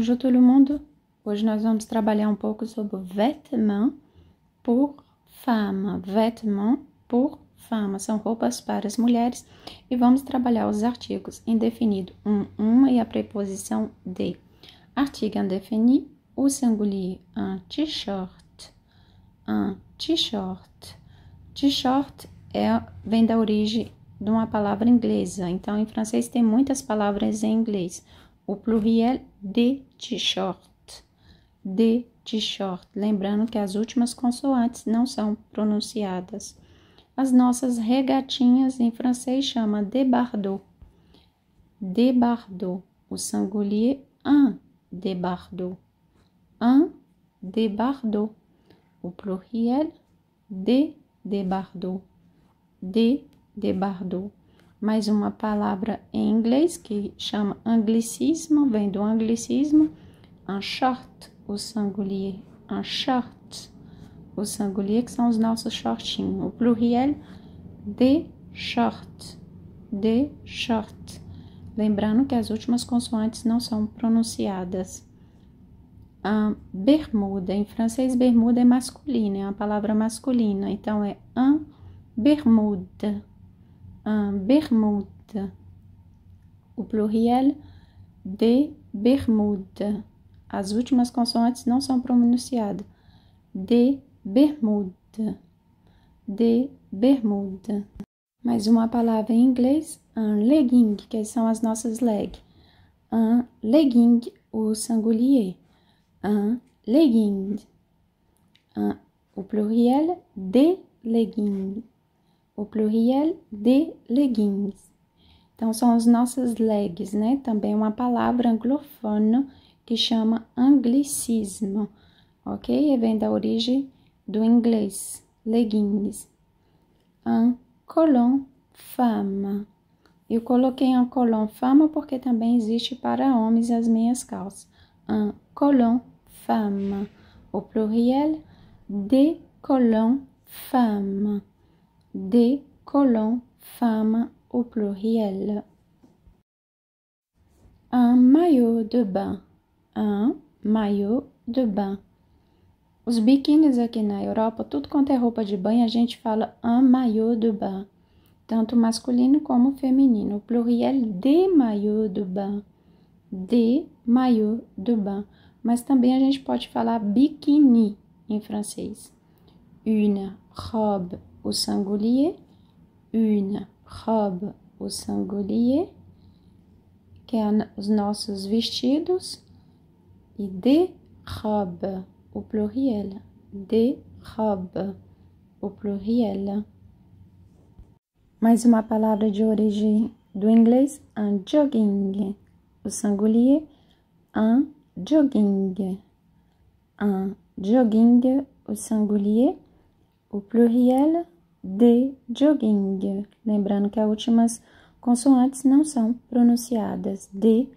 Bonjour tout le monde. Hoje nós vamos trabalhar um pouco sobre vêtements pour femme. Vêtements pour femme são roupas para as mulheres e vamos trabalhar os artigos indefinido uma e a preposição de. Artigo indéfini, o singulier, un t-shirt. Un t-shirt. T-shirt vem da origem de uma palavra inglesa. Então, em francês tem muitas palavras em inglês. O pluriel de t-shirt. De t-shirt. Lembrando que as últimas consoantes não são pronunciadas. As nossas regatinhas em francês chama débardeur. Débardeur. O singulier, un débardeur. Un débardeur. O pluriel, de débardeur. De débardeur. Mais uma palavra em inglês que chama anglicismo, vem do anglicismo. Un short, o singulier. Un short, o singulier, que são os nossos shortinhos. O pluriel, de short. De short. Lembrando que as últimas consoantes não são pronunciadas. Bermuda. Em francês, bermuda é masculina, é uma palavra masculina. Então, é un bermude. Un bermude. O pluriel, de bermude. As últimas consoantes não são pronunciadas. De bermude. De bermude. Mais uma palavra em inglês, un legging, que são as nossas legs. Un legging, o singulier. Un legging. O pluriel, de legging. O pluriel, de leggings. Então, são as nossas legs, né? Também uma palavra anglofona que chama anglicismo, ok? E vem da origem do inglês, leggings. Un collant femme. Eu coloquei un collant femme porque também existe para homens as meias calças. Un collant femme. O pluriel, des collants femme. Des collants femme, au pluriel. Un maillot de bain. Un maillot de bain. Os biquínis aqui na Europa, tudo quanto é roupa de banho, a gente fala un maillot de bain. Tanto masculino como feminino. O pluriel, des maillots de bain. Des maillots de bain. Mas também a gente pode falar biquíni em francês. Une robe au singulier. Une robe au singulier, que é os nossos vestidos, e des robes, o pluriel. Des robes, o pluriel. Mais uma palavra de origem do inglês, un jogging, o singulier, un jogging. Un jogging, o singulier, o pluriel, de jogging. Lembrando que as últimas consoantes não são pronunciadas. De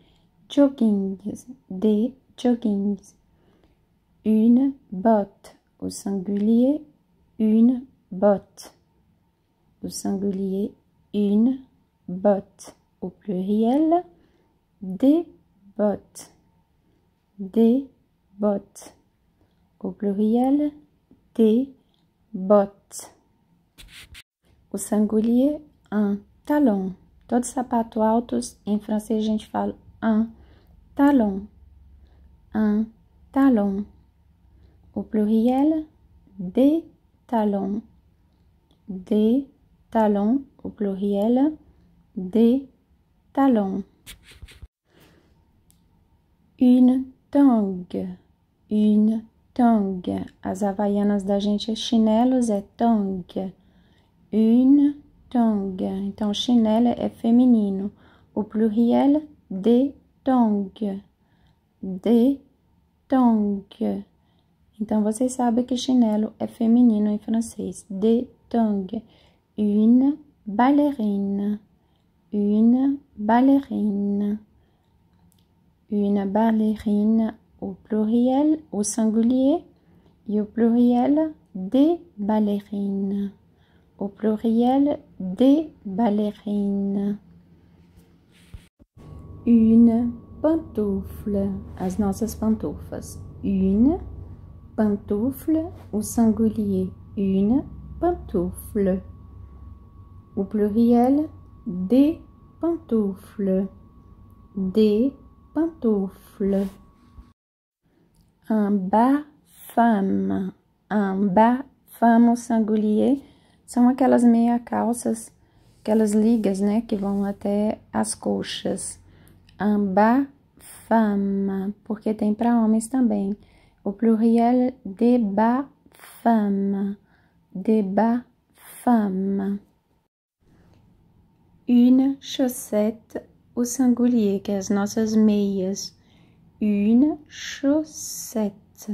joggings. De joggings. Une botte. O singulier, une botte. O singulier, une botte. Au pluriel, des bottes. Des bottes. Au pluriel, des bottes. O singulier, un talon. Todos sapatos altos, em francês a gente fala un talon. Un talon. O pluriel, des talons. Des talons. O pluriel, des talons. Une tongue. Une tongue. As havaianas da gente é chinelos, é tongue. Une tongue. Então, chinelo é feminino. O pluriel, des tongues. Des tongues. Então, vocês sabem que chinelo é feminino em francês. Des tongues. Une ballerine. Une ballerine. Une ballerine. O pluriel, o singulier. E o pluriel, des ballerines. Au pluriel, des ballerines. Une pantoufle, as nossas pantufas. Une pantoufle, o singulier, une pantoufle. Au pluriel, des pantoufles, des pantoufles. Un bas femme, o singulier, são aquelas meia calças, aquelas ligas, né, que vão até as coxas. Un bas femme, porque tem para homens também. O pluriel, des bas femmes, des bas femmes. Une chaussette, o singulier, que é as nossas meias. Une chaussette.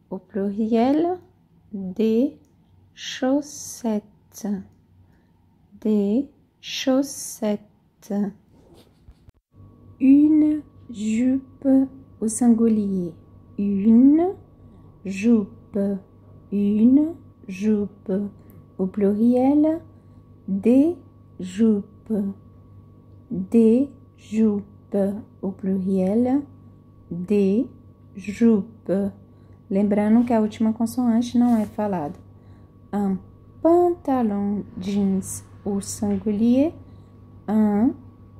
Au pluriel, des chaussettes, des chaussettes. Une jupe, au singulier. Une jupe, une jupe. Au pluriel, des jupes, des jupes. Au pluriel, des jupes. Lembrando que a última consoante não é falada. Un pantalon jeans, au singulier. Un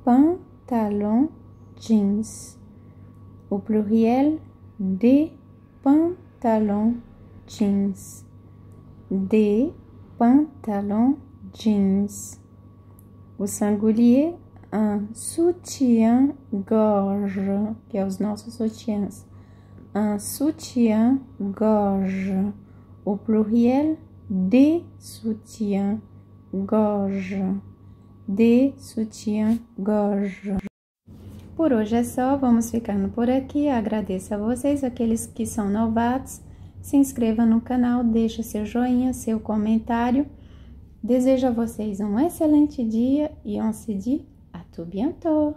pantalon jeans. Au pluriel, des pantalons jeans. Des pantalons jeans. O singulier, un soutien-gorge, que é os nossos sutiãs. Un soutien-gorge. Au pluriel, des soutiens-gorge. Des soutiens-gorge. Por hoje é só, vamos ficando por aqui. Agradeço a vocês, aqueles que são novatos. Se inscreva no canal, deixa seu joinha, seu comentário. Desejo a vocês um excelente dia e on se dit à tout bientôt!